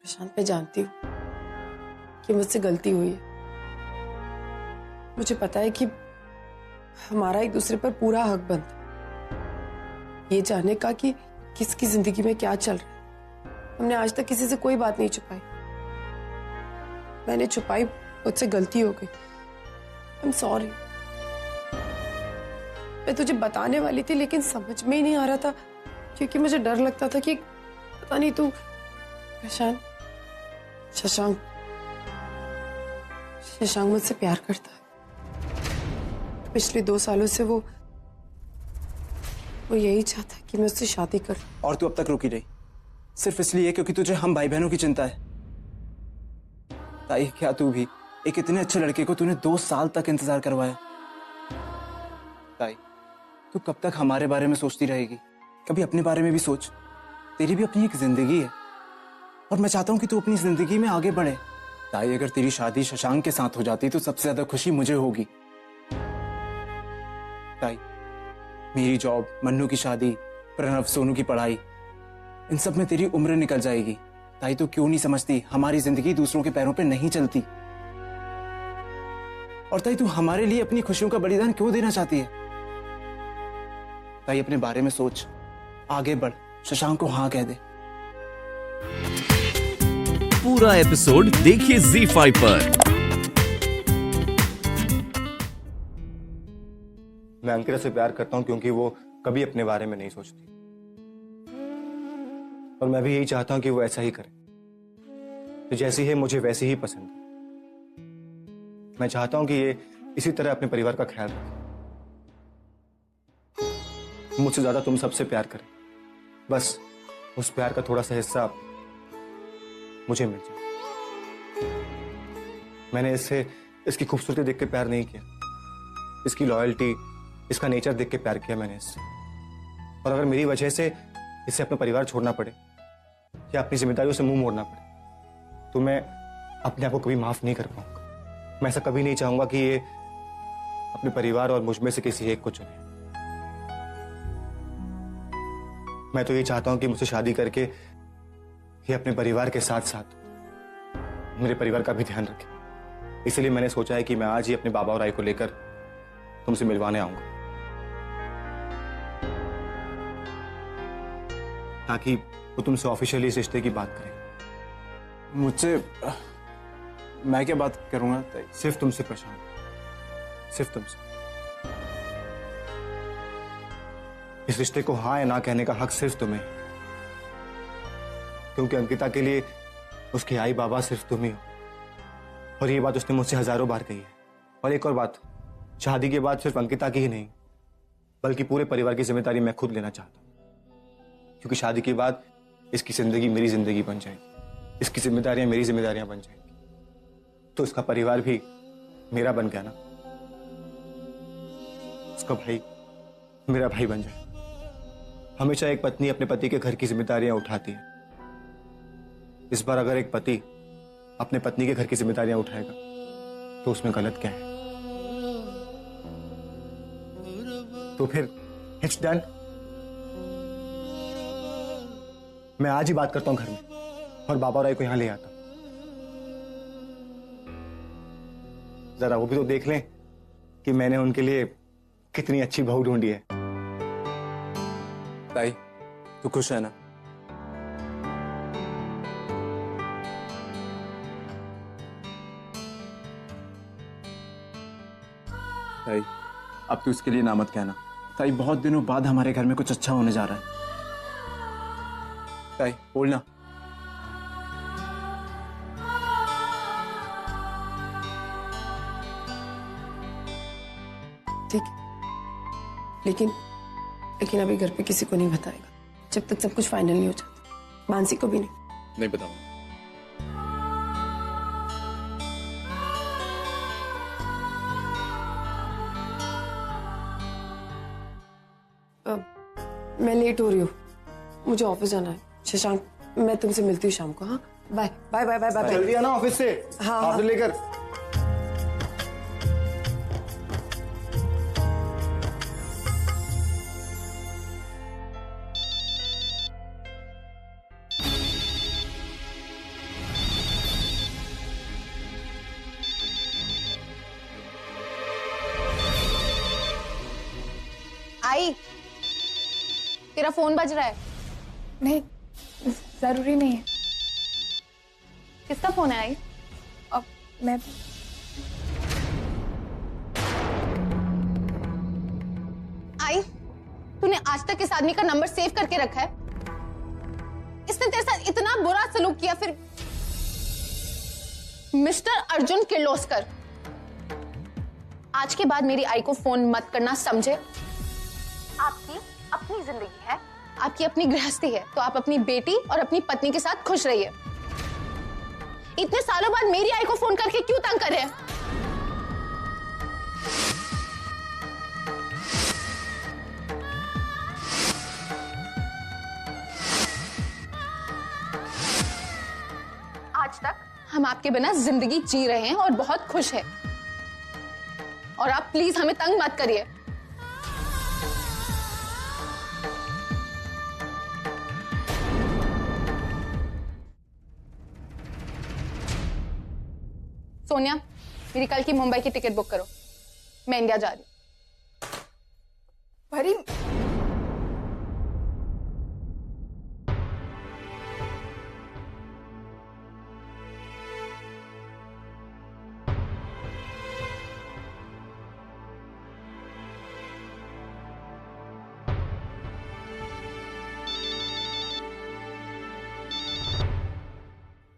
प्रशांत, मैं जानती हूँ कि मुझसे गलती हुई है। मुझे पता है कि हमारा एक दूसरे पर पूरा हक बनता है ये जानने का कि किसकी जिंदगी में क्या चल रहा है। हमने आज तक किसी से कोई बात नहीं छुपाई। मैंने छुपाई, मुझसे गलती हो गई। I am sorry. मैं तुझे बताने वाली थी लेकिन समझ में ही नहीं आ रहा था, क्योंकि मुझे डर लगता था कि पता नहीं तू प्रशांत, शशांक मुझसे प्यार करता है। पिछले 2 सालों से वो यही चाहता है कि मैं उससे शादी करूं। और तू अब तक रुकी रही सिर्फ इसलिए क्योंकि तुझे हम भाई बहनों की चिंता है। ताई, क्या तू भी एक इतने अच्छे लड़के को तूने 2 साल तक इंतजार करवाया। ताई, तू कब तक हमारे बारे में सोचती रहेगी? कभी अपने बारे में भी सोच। तेरी भी अपनी एक जिंदगी है और मैं चाहता हूं कि तू अपनी जिंदगी में आगे बढ़े। ताई, अगर तेरी शादी शशांक के साथ हो जाती तो सबसे ज्यादा खुशी मुझे होगी। ताई, मेरी जॉब, मन्नू की शादी, प्रणव, सोनू की पढ़ाई, इन सब में तेरी उम्र निकल जाएगी। ताई, तू क्यों नहीं समझती हमारी जिंदगी दूसरों के पैरों पे नहीं चलती। और ताई, तू हमारे लिए अपनी खुशियों का बलिदान क्यों देना चाहती है? ताई, अपने बारे में सोच, आगे बढ़, शशांक को हाँ कह दे। पूरा एपिसोड देखिए ZEE5 पर। मैं अंकिता से प्यार करता हूं क्योंकि वो कभी अपने बारे में नहीं सोचती, और मैं भी यही चाहता हूं कि वो ऐसा ही करे। तो जैसी है मुझे वैसी ही पसंद है। मैं चाहता हूं कि ये इसी तरह अपने परिवार का ख्याल रखे, मुझसे ज्यादा तुम सबसे प्यार करे। बस उस प्यार का थोड़ा सा हिस्सा मुझे मिल जाए। मैंने इससे इसकी खूबसूरती देख के प्यार नहीं किया, इसकी लॉयल्टी, इसका नेचर देख के प्यार किया मैंने इससे। और अगर मेरी वजह से इसे अपना परिवार छोड़ना पड़े या अपनी जिम्मेदारियों से मुंह मोड़ना पड़े तो मैं अपने आप को कभी माफ नहीं कर पाऊंगा। मैं ऐसा कभी नहीं चाहूंगा कि ये अपने परिवार और मुझ में से किसी एक को चुने। मैं तो ये चाहता हूं कि मुझसे शादी करके ये अपने परिवार के साथ साथ मेरे परिवार का भी ध्यान रखे। इसलिए मैंने सोचा है कि मैं आज ही अपने बाबा और आई को लेकर तुमसे मिलवाने आऊंगा, ताकि वो तुमसे ऑफिशियली इस रिश्ते की बात करें। मुझसे मैं क्या बात करूंगा ताई? सिर्फ तुमसे प्रशांत, सिर्फ तुमसे। इस रिश्ते को हाँ या ना कहने का हक सिर्फ तुम्हें है, क्योंकि अंकिता के लिए उसके आई बाबा सिर्फ तुम ही हो। और ये बात उसने मुझसे हजारों बार कही है। और एक और बात, शादी के बाद सिर्फ अंकिता की ही नहीं बल्कि पूरे परिवार की जिम्मेदारी मैं खुद लेना चाहता हूं, क्योंकि शादी के बाद इसकी जिंदगी मेरी जिंदगी बन जाएगी, इसकी जिम्मेदारियां मेरी जिम्मेदारियां बन जाएंगी, तो इसका परिवार भी मेरा बन गया ना। उसका भाई मेरा भाई बन जाए। हमेशा एक पत्नी अपने पति के घर की जिम्मेदारियां उठाती है। इस बार अगर एक पति अपने पत्नी के घर की जिम्मेदारियां उठाएगा तो उसमें गलत क्या है? तो फिर इट्स डन। मैं आज ही बात करता हूं घर में और बाबा और आई को यहां ले आता हूं। जरा वो भी तो देख लें कि मैंने उनके लिए कितनी अच्छी बहू ढूंढी है। ताई, तू खुश है ना? ताई, अब तू इसके लिए ना मत कहना। ताई, बहुत दिनों बाद हमारे घर में कुछ अच्छा होने जा रहा है। ताई, बोलना। ठीक है, लेकिन अभी घर पे किसी को नहीं बताएगा जब तक सब कुछ फाइनल नहीं हो जाता। मानसी को भी नहीं बताऊंगा। मैं लेट हो रही हूँ, मुझे ऑफिस जाना है। शशांक, मैं तुमसे मिलती हूँ शाम को। हाँ, bye bye bye bye bye. जल्दी आना ऑफिस से। हाँ, हाफ हाँ। लेकर। तेरा फोन बज रहा है। नहीं, जरूरी नहीं है। किसका फोन है आई? अब मैं आई, तूने आज तक इस आदमी का नंबर सेव करके रखा है? इसने तेरे साथ इतना बुरा सलूक किया, फिर मिस्टर अर्जुन किर्लोस्कर, आज के बाद मेरी आई को फोन मत करना, समझे? आपकी अपनी जिंदगी है, आपकी अपनी गृहस्थी है, तो आप अपनी बेटी और अपनी पत्नी के साथ खुश रहिए। इतने सालों बाद मेरी आई को फोन करके क्यों तंग कर रहे हैं? आज तक हम आपके बिना जिंदगी जी रहे हैं और बहुत खुश हैं। और आप प्लीज हमें तंग मत करिए। सोनिया, मेरी कल की मुंबई की टिकट बुक करो, मैं इंडिया जा रही हूं। परी,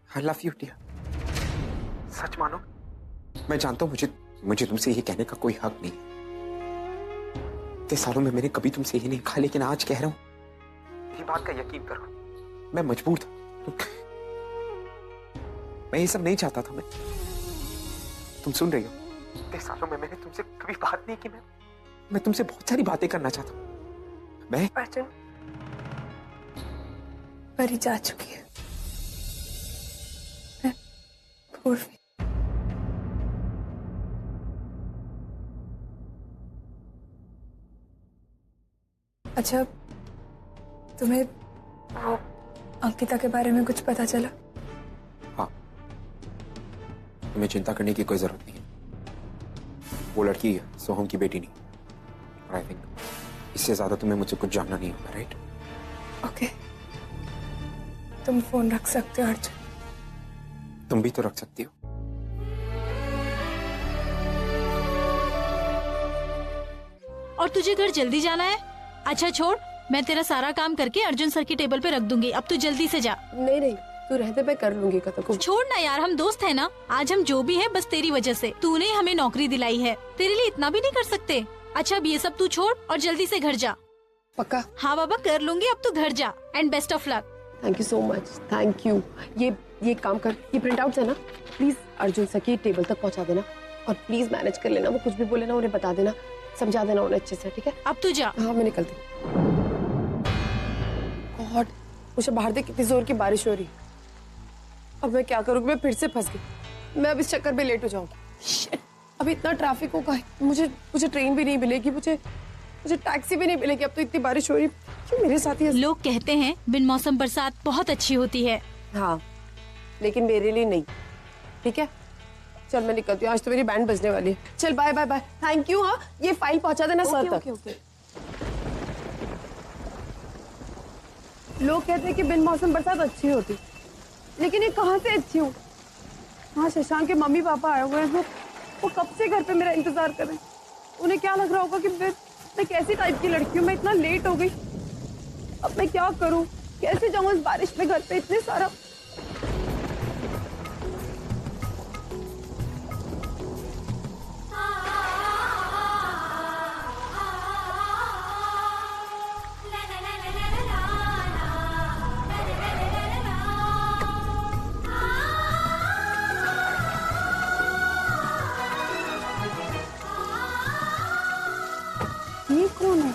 I love you, dear. सच मानो, मैं जानता हूं मुझे तुमसे ये कहने का कोई हक नहीं। इतने सालों में मैंने कभी तुमसे ये नहीं कहा, लेकिन आज कह रहा हूं। मेरी बात का यकीन करो, मैं मजबूर था। मैं ये सब नहीं चाहता था। मैं तुम सुन रही हो? इतने सालों में मैंने तुमसे कभी बात नहीं की। मैं तुमसे बहुत सारी बातें करना चाहता हूं। मैं अर्जुन, परी जा चुकी है। उर्फी, अच्छा, तुम्हें वो अंकिता के बारे में कुछ पता चला? हाँ, तुम्हें चिंता करने की कोई जरूरत नहीं है। वो लड़की है, सोहम की बेटी नहीं। आई थिंक इससे ज्यादा तुम्हें मुझसे कुछ जानना नहीं होगा, राइट? ओके, तुम फोन रख सकते हो अर्जुन। तुम भी तो रख सकती हो। और तुझे घर जल्दी जाना है? अच्छा छोड़, मैं तेरा सारा काम करके अर्जुन सर की टेबल पे रख दूंगी। अब तू जल्दी से जा। नहीं नहीं, तू रहते मैं कर लूंगी खत्म। छोड़ ना यार, हम दोस्त है ना। आज हम जो भी है बस तेरी वजह से। तूने हमें नौकरी दिलाई है, तेरे लिए इतना भी नहीं कर सकते? अच्छा अब ये सब तू छोड़ और जल्दी से घर जा। पक्का? हाँ बाबा, कर लूंगी। अब तू घर जा and best of luck. Thank you so much, thank you. ये काम कर, ये प्रिंट आउट है ना, प्लीज अर्जुन सर की टेबल तक पहुंचा देना और प्लीज मैनेज कर लेना। वो कुछ भी बोले ना उन्हें बता देना, समझा देना उन्हें अच्छे से, ठीक है? अब तू जा। हाँ मैं निकलती हूँ। गॉड, मुझे बाहर देख कितनी जोर की बारिश हो रही। अब मैं क्या करूँगी? मैं फिर से फंस गई। मैं अब इस चक्कर में लेट हो जाऊंगी। अब इतना ट्रैफिक होगा, मुझे ट्रेन भी नहीं मिलेगी, मुझे टैक्सी भी नहीं मिलेगी। अब तो इतनी बारिश हो रही, क्यों मेरे साथ ही? लोग कहते हैं बिन मौसम बरसात बहुत अच्छी होती है। हाँ, लेकिन मेरे लिए नहीं, ठीक है? चल मैं निकलती हूँ, आज तो मेरी बैंड बजने वाली है। चल bye bye bye, thank you. हाँ, ये फाइल पहुंचा देना सर तक। ओके। लोग कहते हैं कि बिन मौसम बरसात अच्छी होती, लेकिन ये कहाँ से अच्छी हो? हाँ, शशांक के मम्मी पापा आए हुए हैं, वो कब से घर पे मेरा इंतजार कर रहे हैं। उन्हें क्या लग रहा होगा कि मैं कैसी टाइप की लड़की हूँ, मैं इतना लेट हो गई। अब मैं क्या करूँ? कैसे जाऊँ इस बारिश में घर पे? इतने सारा ये कौन है?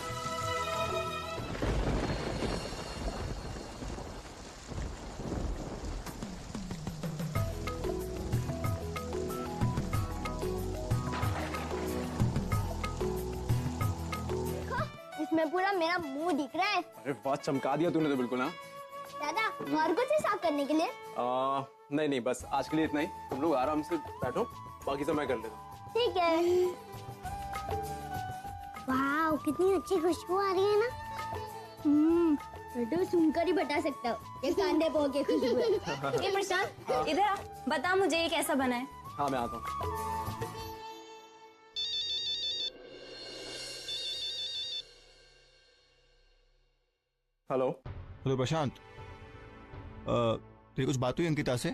इसमें पूरा मेरा मुंह दिख रहा है। अरे वाह, चमका दिया तूने तो बिल्कुल। ना दादा, और कुछ है साफ करने के लिए? नहीं नहीं, बस आज के लिए इतना ही। तुम लोग आराम से बैठो, बाकी सब मैं कर लेता हूँ। ठीक है। वाह, कितनी अच्छी खुशबू आ रही है ना। तो सुनकर ही बता सकता हूँ ये कांदे पोहा की खुशबू है। ये प्रशांत इधर आ, बता मुझे ये कैसा बना है। हाँ मैं आता हूँ। हेलो। हेलो प्रशांत, तेरी कुछ बात हुई अंकिता से?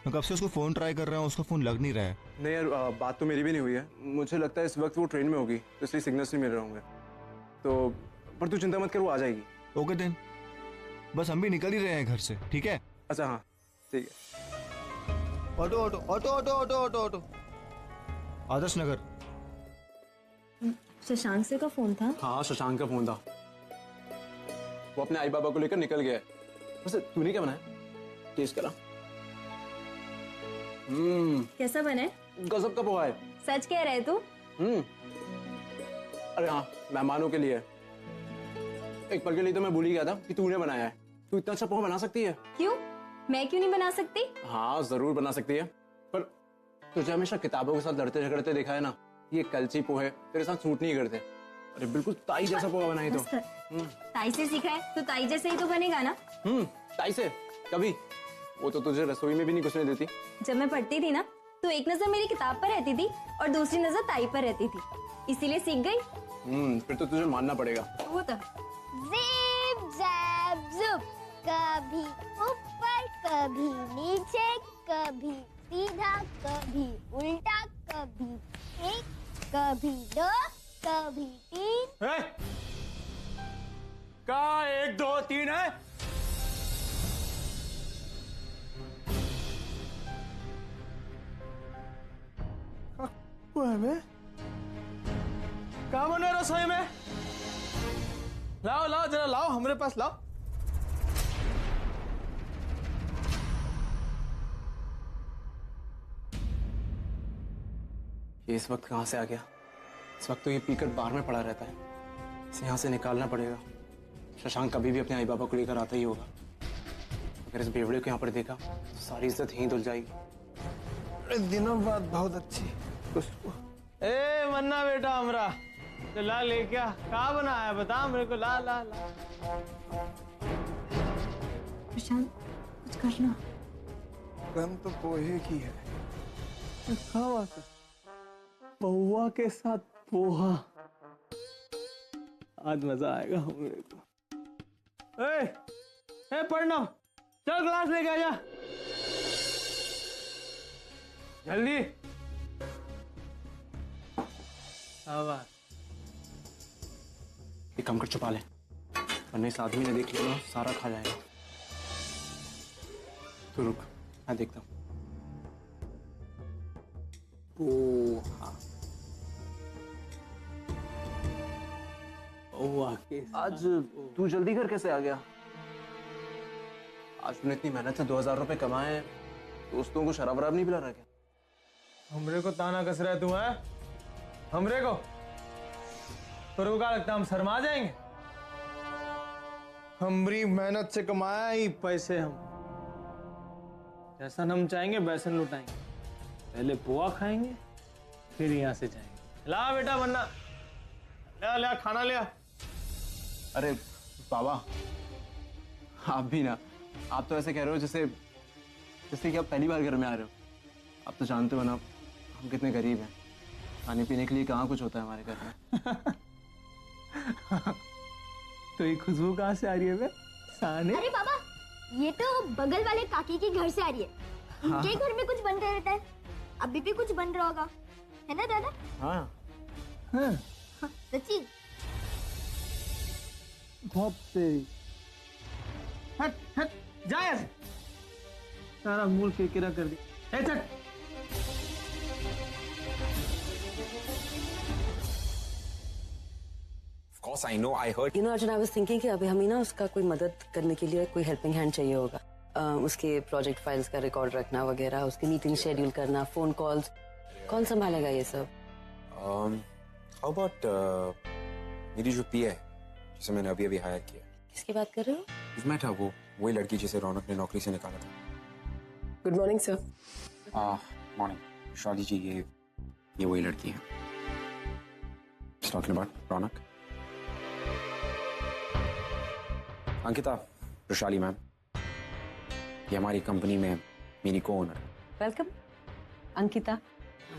मैं कब से उसको फोन ट्राई कर रहा हूँ, उसका फोन लग नहीं रहा है। नहीं यार, बात तो मेरी भी नहीं हुई है। मुझे लगता है इस वक्त वो ट्रेन में होगी, तो इसलिए सिग्नल्स नहीं मिल रहे होंगे। तो पर तू चिंता मत कर, वो आ जाएगी। ओके देन, बस हम भी निकल ही रहे हैं घर से, ठीक है? अच्छा हाँ ठीक है। Auto auto auto auto auto auto auto Adarsh Nagar. Shashank से का फोन था? हाँ शशांक का फोन था, वो अपने आई बाबा को लेकर निकल गया है। वैसे तूने क्या बनाया? टेस्ट करा। कैसा बना है? गजब का पोहा है। सच कह रहे तू? अरे हाँ, मेहमानों के लिए। एक पल के लिए तो मैं भूल ही गया था कि तूने बनाया है। तू इतना अच्छा पोहा बना सकती है। क्यों? मैं क्यों नहीं बना सकती? हाँ जरूर बना सकती है, पर तुझे हमेशा किताबों के साथ लड़ते झगड़ते देखा है ना, ये कलची पोहे तेरे साथ सूट नहीं करते। अरे बिल्कुल ताई जैसा पोहा बनाई तो। ताई से सीखा है तो ताई जैसे ही तो बनेगा ना। ताई से कभी? वो तो तुझे रसोई में भी नहीं घुसने देती। जब मैं पढ़ती थी ना तो एक नजर मेरी किताब पर रहती थी और दूसरी नजर ताई पर रहती थी, इसीलिए सीख गई। फिर तो तुझे मानना पड़ेगा। वो तो जिप जैप जुप, कभी ऊपर कभी नीचे, कभी सीधा कभी उल्टा, कभी एक कभी दो कभी तीन। का 1 2 3 है? क्या बना है रसोई में? लाओ लाओ जरा लाओ, हमारे पास लाओ। ये इस वक्त कहाँ से आ गया? इस वक्त तो ये पीकर बाहर में पड़ा रहता है, इसे यहाँ से निकालना पड़ेगा। शशांक कभी भी अपने आई बाबा को लेकर आता ही होगा। अगर इस बेवड़े को यहाँ पर देखा तो सारी इज्जत यहीं धुल जाएगी। दिनों बाद बहुत अच्छी खुशबू। ए मन्ना बेटा हमरा, तो ला ले क्या बनाया बता मेरे को। ला ला ला। प्रशांत कुछ करना। गम तो पोहे की है। खावा पौवा के साथ पोहा, आज मजा आएगा मेरे को। ए पढ़ना, चल क्लास लेके आ जा जल्दी। आवाज एक काम कर, छुपा ले, वरना इस आदमी ने देख लिया ना सारा खा जाएगा। तो रुक, मैं देखता हूँ। पोहा आज तू जल्दी घर कैसे आ गया? आज तूने इतनी मेहनत से 2000 रुपए कमाए, दोस्तों को शराब वराब नहीं पिला रहा क्या? हमरे को ताना कस रहा है तू है? हमरे को तो क्या लगता है हम शर्मा जाएंगे? हमारी मेहनत से कमाया ही पैसे, हम जैसा हम चाहेंगे वैसे लुटाएंगे। पहले पोहा खाएंगे फिर यहाँ से जाएंगे। ला बेटा वरना ले ले खाना ले। अरे बाबा, आप भी ना, आप तो ऐसे कह रहे हो जैसे कि आप पहली बार घर में आ रहे हो। आप तो जानते हो ना हम कितने गरीब हैं, खाने पीने के लिए कहाँ कुछ होता है हमारे घर में। तो ये खुशबू कहाँ से आ रही है बे? साने? अरे बाबा, ये तो बगल वाले काकी के घर से आ रही है। उनके घर में कुछ बन रहा रहता है, अभी भी कुछ बन रहा होगा, है ना दादा? हाँ सच्ची? बहुत से हट हट जाए, सारा मूल केकरा कर दी। चल Of course, I know. I heard. Arjun, I was thinking कि अभी हमें ना उसका कोई मदद करने के लिए कोई हेल्पिंग हैंड चाहिए होगा। उसके प्रोजेक्ट फाइल्स का रिकॉर्ड रखना वगैरह, उसकी मीटिंग शेड्यूल करना, फोन कॉल्स, कौन संभालेगा ये सब? How about मेरी जो पीए है, जिसे मैंने अभी अभी हायर किया। किसकी बात कर रहे हो? मैं था वही लड़की जिसे रौनक ने नौकरी से निकाला था। Good morning sir. मॉर्निंग शादी जी, ये वही लड़की है। Talking about Raunak. Ankita, Vaishali ma'am, ये हमारी कंपनी में मेरी को owner. Welcome Ankita.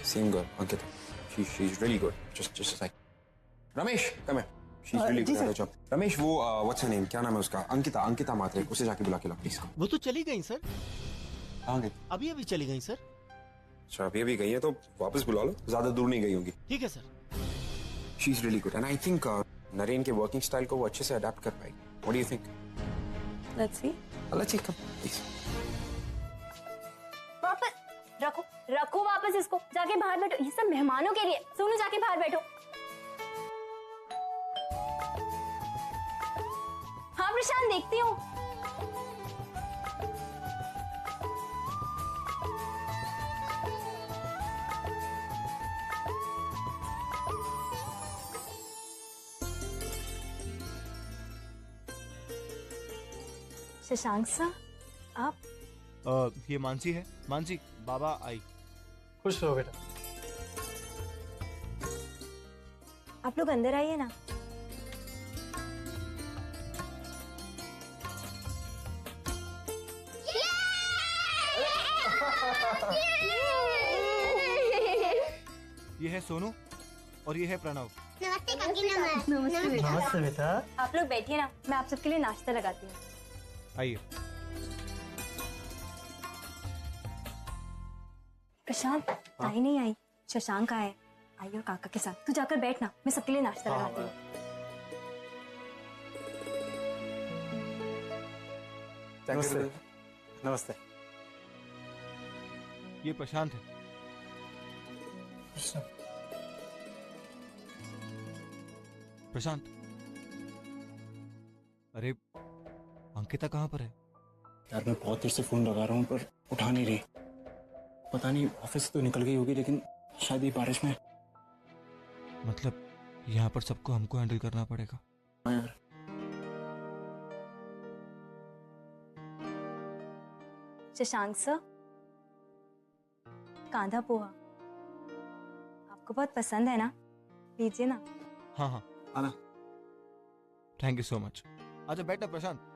Same girl, Ankita. She's really good. Just a sec. Ramesh, come here. She's really good at her job. Ramesh, वो what's her name? क्या नाम है उसका? अंकिता मात्रे, उसे जाके बुला के ला प्लीज। वो तो चली गई सर। कहाँ गई? अभी चली गई सर। अच्छा, अभी गई है तो वापस बुला लो, ज्यादा दूर नहीं गई होंगी। ठीक है sir. She's really good and I think Naren के वर्किंग स्टाइल को वो अच्छे से अडैप्ट कर पाएगी। What do you think? Let's see. Let's see, come please. वापस रखो वापस इसको, जाके बाहर बैठो। ये सब मेहमानों के लिए। सोनू जाके बाहर बैठो। हाँ प्रशांत, देखती हूँ। शशांक सर, आप? ये मानसी है। मानसी, बाबा आई। खुश रहो बेटा। आप लोग अंदर आइए ना। ये है सोनू और ये है प्रणव। नमस्ते काकी। नमस्ते बेटा। आप लोग बैठिए ना, मैं आप सबके लिए नाश्ता लगाती हूँ। आइए। प्रशांत, ताई नहीं आई, शशांक आया है। आई और काका के साथ। तू जाकर बैठना, मैं सबके लिए नाश्ता लगाती हूँ। नमस्ते। नमस्ते। ये प्रशांत है। प्रशांत, अरे अंकिता कहाँ पर है? यार मैं बहुत देर से फोन लगा रहा हूँ पर उठा नहीं रही। पता नहीं ऑफिस तो निकल गई होगी, लेकिन शायद ये बारिश में। मतलब यहाँ पर सबको हमको हैंडल करना पड़ेगा। हाँ यार। शशांक सर, कांदा पोहा आपको बहुत पसंद है ना? लीजिए ना। हाँ आना। Thank you so much. अच्छा बैठना प्रशांत।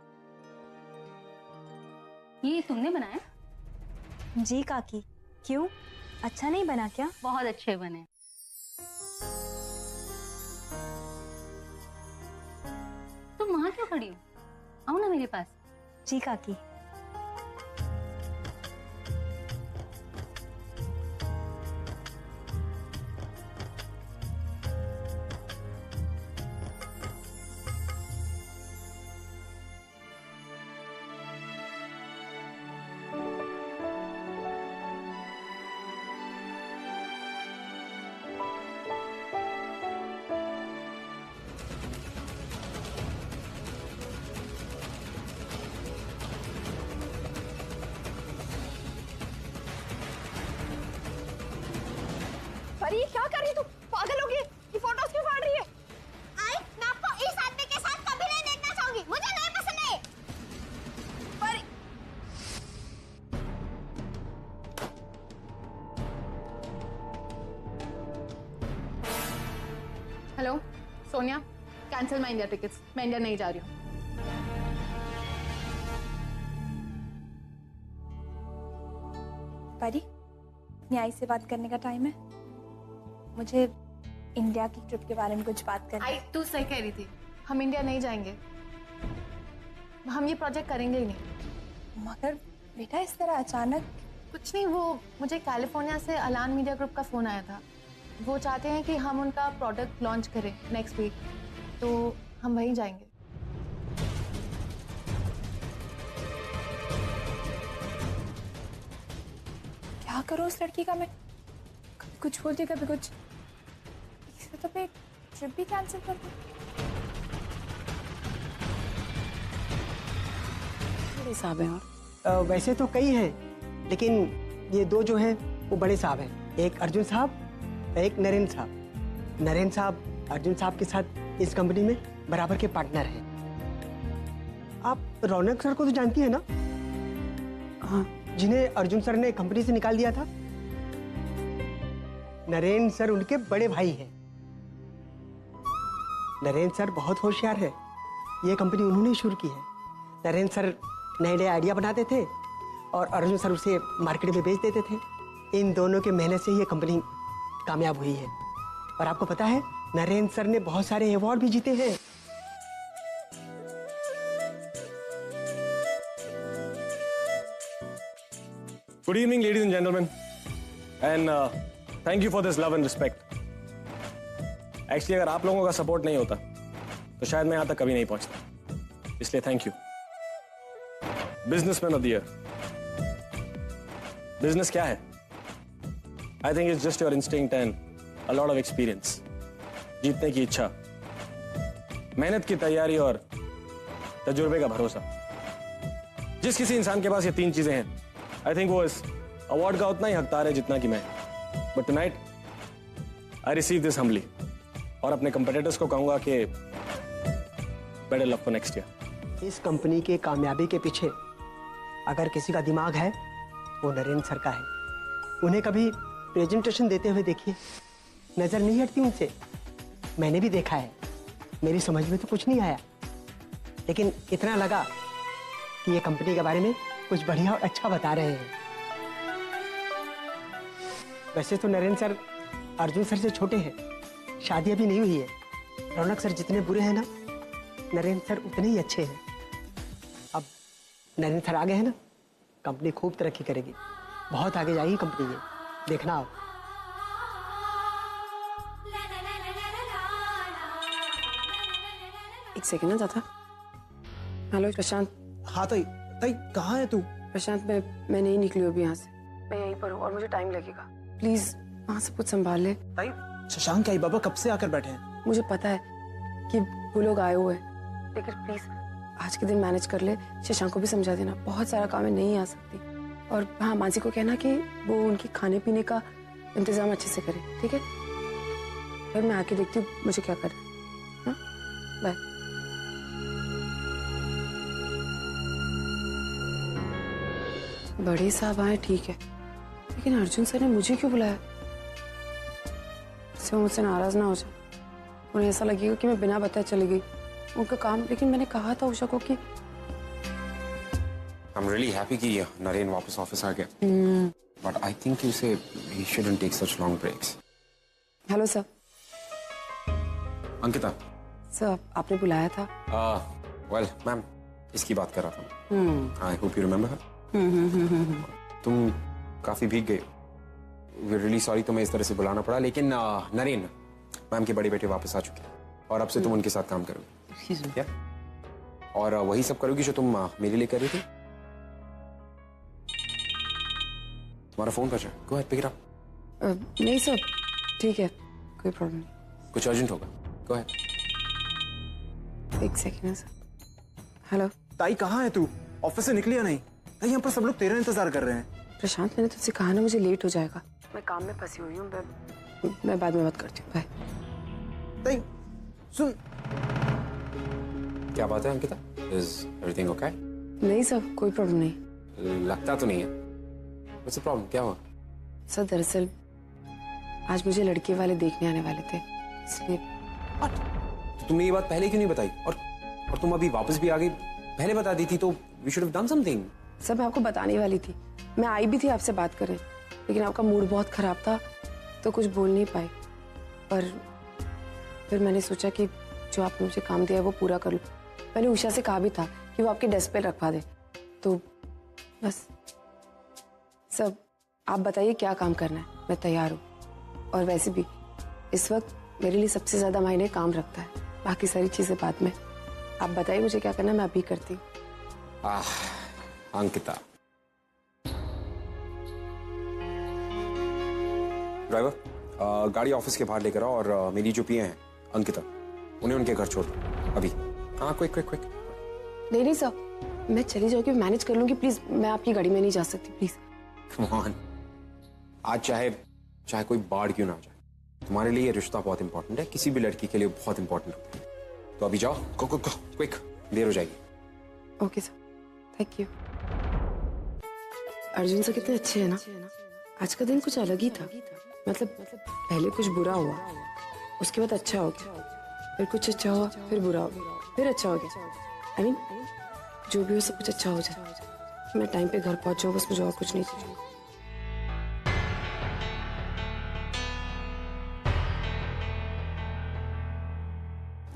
ये तुमने बनाया? जी काकी। क्यों, अच्छा नहीं बना क्या? बहुत अच्छे बने। तुम वहां क्यों खड़ी हो? आओ ना मेरे पास। जी काकी। पर ये क्या कर रही तू? पागल हो गई? ये फोटोज क्यों फाड़ रही है? मैं आपको इस आदमी के साथ कभी नहीं देखना चाहूंगी। मुझे नहीं पसंद है। पर hello Sonia, cancel my India tickets. मैं इंडिया नहीं जा रही हूँ। परी, न्याय से बात करने का टाइम है। मुझे इंडिया की ट्रिप के बारे में कुछ बात करनी है। तू सही कह रही थी, हम इंडिया नहीं जाएंगे। हम ये प्रोजेक्ट करेंगे ही नहीं। मगर बेटा इस तरह अचानक? कुछ नहीं, वो मुझे कैलिफोर्निया से अलान मीडिया ग्रुप का फोन आया था। वो चाहते हैं कि हम उनका प्रोडक्ट लॉन्च करें नेक्स्ट वीक, तो हम वहीं जाएंगे। क्या करूं उस लड़की का मैं? कभी कुछ बोलती, कभी कुछ। तो मैं ट्रिप भी कैंसिल कर दूं। साहब हैं और वैसे तो कई हैं, लेकिन ये दो जो हैं वो बड़े साहब हैं। एक अर्जुन साहब, एक नरेन साहब। नरेन साहब अर्जुन साहब के साथ इस कंपनी में बराबर के पार्टनर हैं। आप रौनक सर को तो जानती हैं ना? हाँ, जिन्हें अर्जुन सर ने कंपनी से निकाल दिया था। नरेन सर उनके बड़े भाई हैं। नरेन सर बहुत होशियार है। ये कंपनी उन्होंने शुरू की है। नरेंद्र सर नए नए आइडिया बनाते थे और अर्जुन सर उसे मार्केट में बेच देते थे। इन दोनों के मेहनत से ये कंपनी कामयाब हुई है। और आपको पता है नरेंद्र सर ने बहुत सारे अवार्ड भी जीते हैं। Good evening ladies and gentleman and thank you for this love and respect. Actually अगर आप लोगों का सपोर्ट नहीं होता तो शायद मैं यहां तक कभी नहीं पहुंचता, इसलिए thank you. Businessman of the year. Business क्या है? I think it's just your instinct and a lot of experience. जीतने की इच्छा, मेहनत की तैयारी और तजुर्बे का भरोसा। जिस किसी इंसान के पास ये तीन चीजें हैं, आई थिंक वो इस अवार्ड का उतना ही हकदार है जितना कि मैं। But tonight I receive this humbly और अपने कंपेटिटर्स को कहूंगा कि better luck for next year. इस कंपनी के कामयाबी के पीछे अगर किसी का दिमाग है वो नरेंद्र सर का है। उन्हें कभी प्रेजेंटेशन देते हुए देखिए, नजर नहीं हटती उनसे। मैंने भी देखा है, मेरी समझ में तो कुछ नहीं आया, लेकिन इतना लगा कि ये कंपनी के बारे में कुछ बढ़िया और अच्छा बता रहे हैं। वैसे तो नरेंद्र सर अर्जुन सर से छोटे हैं, शादी अभी नहीं हुई है। रौनक सर जितने बुरे हैं ना, नरेंद्र सर उतने ही अच्छे हैं। अब नरेंद्र सर आगे हैं ना, कंपनी खूब तरक्की करेगी, बहुत आगे जाएगी कंपनी ये, देखना आप। एक सेकंड ना दादा। हेलो प्रशांत। हाँ ताई, ताई कहाँ है तू? प्रशांत मैं नहीं निकली अभी यहाँ से। मैं यहीं पर हूँ और मुझे टाइम लगेगा। प्लीज वहाँ से कुछ संभाल ले। ताई शशांक के आई बाबा कब से आकर बैठे हैं? मुझे पता है कि वो लोग आए हुए हैं, लेकिन प्लीज आज के दिन मैनेज कर ले। शशांक को भी समझा देना, बहुत सारा काम है, नहीं आ सकती। और हाँ, मानसी को कहना कि वो उनकी खाने पीने का इंतजाम अच्छे से करे, ठीक है? फिर मैं आके देखती हूँ मुझे क्या करना है। हाँ, बाय। बड़े साहब आए ठीक है, लेकिन अर्जुन सर ने मुझे क्यों बुलाया? इससे वो मुझसे नाराज ना हो जाए, उन्हें ऐसा लगेगा कि मैं बिना बताए चली गई उनका काम। लेकिन मैंने कहा था उषा को कि I'm really happy कि नरेन वापस ऑफिस आ गया। But I think you say he shouldn't take such long breaks. Hello sir. Ankita. Sir आपने बुलाया था? Well, मैम इसकी बात कर रहा था। I hope you remember her. तुम काफी भीग गए। We're really sorry तुम्हें इस तरह से बुलाना पड़ा, लेकिन नरेन मैम के बड़े बेटे वापस आ चुके हैं और अब से तुम उनके साथ काम करोगे। क्या? और वही सब करोगी जो तुम मेरे लिए कर रही थी। तुम्हारा फोन बजा, go ahead pick it up. नहीं सर, ठीक है, कोई प्रॉब्लम नहीं। कुछ अर्जेंट होगा, गो अहेड। एक सेकंड सर। हेलो ताई कहाँ है तू? ऑफिस से निकली या नहीं? ताई यहाँ पर सब लोग तेरा इंतजार कर रहे हैं। प्रशांत मैंने तुझसे कहा ना मुझे लेट हो जाएगा, मैं काम में फंसी हुई हूँ। मैं बाद में बात करती हूँ, बाय। ताई सुन। क्या बात है अंकिता? Is everything okay? नहीं सर, कोई प्रॉब्लम नहीं। लगता तो नहीं है। What's the problem? क्या हुआ? सर दरअसल आज मुझे लड़के वाले देखने आने वाले थे, इसलिए। तो तुमने ये बात पहले क्यों नहीं बताई? और तुम अभी वापस भी आ गई। पहले बता दी थी तो we should have done something. Sir मैं आपको बताने वाली थी, मैं आई भी थी आपसे बात करने, लेकिन आपका मूड बहुत खराब था तो कुछ बोल नहीं पाई। पर फिर मैंने सोचा कि जो आपने मुझे काम दिया है वो पूरा कर लो। मैंने उषा से कहा भी था कि वो आपके डेस्क पे रखवा दे, तो बस। सब आप बताइए क्या काम करना है, मैं तैयार हूँ। और वैसे भी इस वक्त मेरे लिए सबसे ज्यादा मायने काम रखता है, बाकी सारी चीजें बाद में। आप बताइए मुझे क्या करना है, मैं अभी करती हूँ। अंकिता। ड्राइवर गाड़ी ऑफिस के बाहर लेकर आओ और मेरी जो पिए हैं अंकिता, उन्हें उनके घर छोड़ दो अभी। हाँ क्विक क्विक क्विक। नहीं सर, मैं चली जाऊंगी, मैनेज कर लूंगी। प्लीज मैं आपकी गाड़ी में नहीं जा सकती, प्लीज। Come on. आज चाहे कोई बाढ़ क्यों ना आ जाए, तुम्हारे लिए ये रिश्ता बहुत इंपॉर्टेंट है, किसी भी लड़की के लिए बहुत इंपॉर्टेंट होता है। तो अभी जाओ, गो गो गो क्विक, देर हो जाएगी। Okay sir, thank you. Arjun sir कितने अच्छे हैं ना। आज का दिन कुछ अलग ही था, मतलब पहले कुछ बुरा हुआ, उसके बाद अच्छा हो गया, फिर कुछ अच्छा हुआ, फिर बुरा हो गया, फिर अच्छा हो गया। I mean, जो भी हो सब कुछ अच्छा हो जाए, मैं टाइम पे घर पहुंच जाऊँ, बस मुझे और कुछ नहीं चाहिए।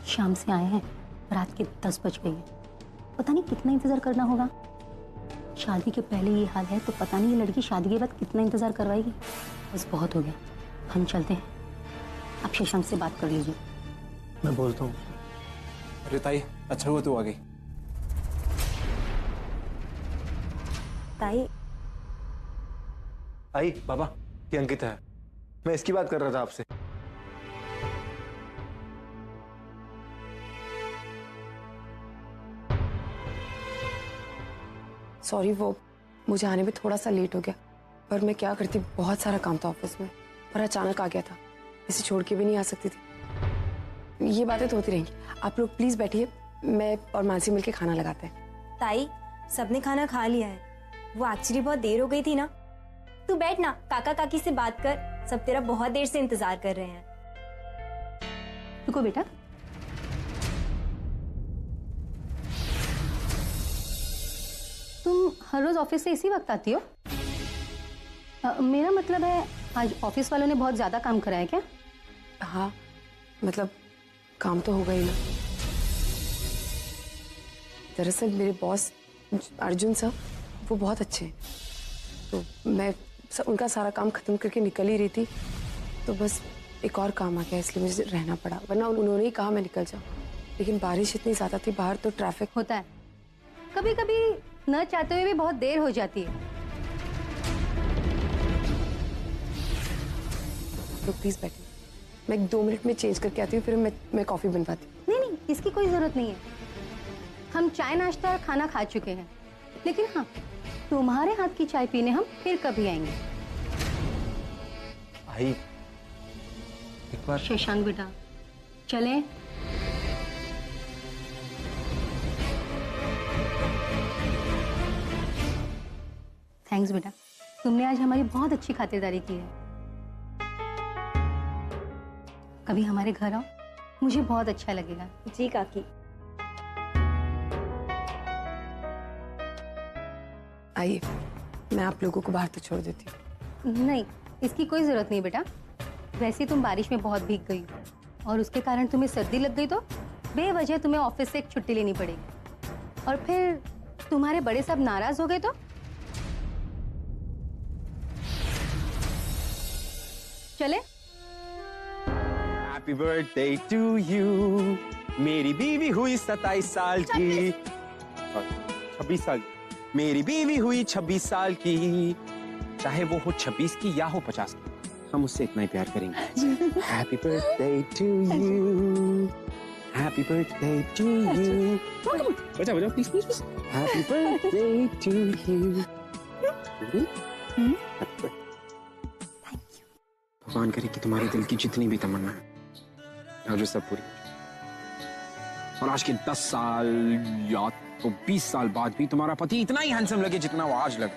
शाम से आए हैं, रात के 10 बज गई है। पता नहीं कितना इंतजार करना होगा। शादी के पहले ये हाल है तो पता नहीं ये लड़की शादी के बाद कितना इंतजार करवाएगी। बस बहुत हो गया, हम चलते हैं। आप शशांक से बात कर लीजिए। मैं बोलता हूँ। अरे ताई, अच्छा हुआ तू आ गई। ताई आई बाबा, ये अंकिता है, मैं इसकी बात कर रहा था आपसे। सॉरी, वो मुझे आने में थोड़ा सा लेट हो गया, पर मैं क्या करती, बहुत सारा काम था ऑफिस में, पर अचानक आ गया था, इसे छोड़ के भी नहीं आ सकती थी। ये बातें तो होती रहेंगी। आप लोग प्लीज बैठिए, मैं और मानसी मिलके खाना लगाते हैं। ताई, सबने खाना खा लिया है। वो एक्चुअली बहुत देर हो गई थी ना। तू बैठ ना, काका काकी से बात कर, सब तेरा बहुत देर से इंतजार कर रहे हैं। रुको बेटा, तुम हर रोज ऑफिस से इसी वक्त आती हो? मेरा मतलब है आज ऑफिस वालों ने बहुत ज्यादा काम कराया क्या? हाँ, मतलब काम तो होगा ही ना। दरअसल मेरे बॉस अर्जुन सर वो बहुत अच्छे हैं, तो मैं उनका सारा काम खत्म करके निकल ही रही थी, तो बस एक और काम आ गया, इसलिए मुझे रहना पड़ा, वरना उन्होंने ही कहा मैं निकल जाऊँ। लेकिन बारिश इतनी ज्यादा थी बाहर, तो ट्रैफिक होता है, कभी कभी न चाहते हुए भी बहुत देर हो जाती है। तो प्लीज बैठिए, मैं 2 मिनट में चेंज करके आती हूँ, फिर मैं कॉफी बनवाती हूँ। नहीं नहीं, इसकी कोई जरूरत नहीं है। हम चाय नाश्ता और खाना खा चुके हैं, लेकिन हाँ, तुम्हारे हाथ की चाय पीने हम फिर कभी आएंगे। आई एक बार। शशांक बेटा, चलें? थैंक्स बेटा, तुमने आज हमारी बहुत अच्छी खातिरदारी की है। कभी हमारे घर आओ, मुझे बहुत अच्छा लगेगा। जी काकी। आइए, मैं आप लोगों को बाहर तो छोड़ देती हूँ। नहीं, इसकी कोई जरूरत नहीं बेटा। वैसे तुम बारिश में बहुत भीग गई और उसके कारण तुम्हें सर्दी लग गई, तो बेवजह तुम्हें ऑफिस से एक छुट्टी लेनी पड़ेगी, और फिर तुम्हारे बड़े साहब नाराज हो गए तो? चले? हैप्पी बर्थडे टू यू, मेरी बीवी हुई 27 साल की। 26 साल। मेरी बीवी हुई 26 साल की, चाहे वो हो 26 की या हो 50 की, हम उससे इतना ही प्यार करेंगे। Happy birthday to you, happy birthday to you. बजाओ बजाओ please please. Happy birthday to you. भगवान करे कि तुम्हारे दिल की जितनी भी तमन्ना है आज वो सब पूरी, और आज के 10 साल या तो 20 साल बाद भी तुम्हारा पति इतना ही हैंडसम लगे जितना वो आज लगे।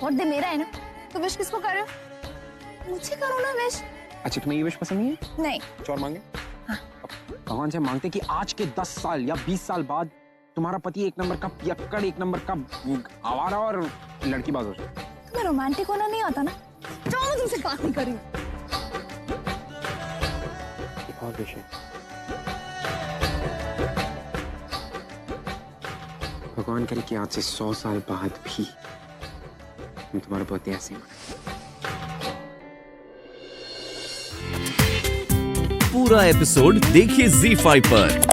बर्थडे मेरा है ना, तो विश किसको कर रहे हो? मुझे करो ना विश। अच्छा, तुम्हें ये विश पसंद नहीं है? नहीं। कुछ और मांगे? भगवान से मांगते कि आज के 10 साल या 20 साल बाद तुम्हारा पति एक नंबर का पियक्कड़, एक नंबर का आवारा और लड़कीबाज हो जाए। तुम्हें रोमांटिक होना नहीं आता ना? जाओ, मैं तुमसे बात नहीं कर रही हूँ। एक और विश है। भगवान करे कि आज से 100 साल बाद भी हम तुम्हारा बर्थडे ऐसे ही पूरा एपिसोड देखिए ZEE5 पर।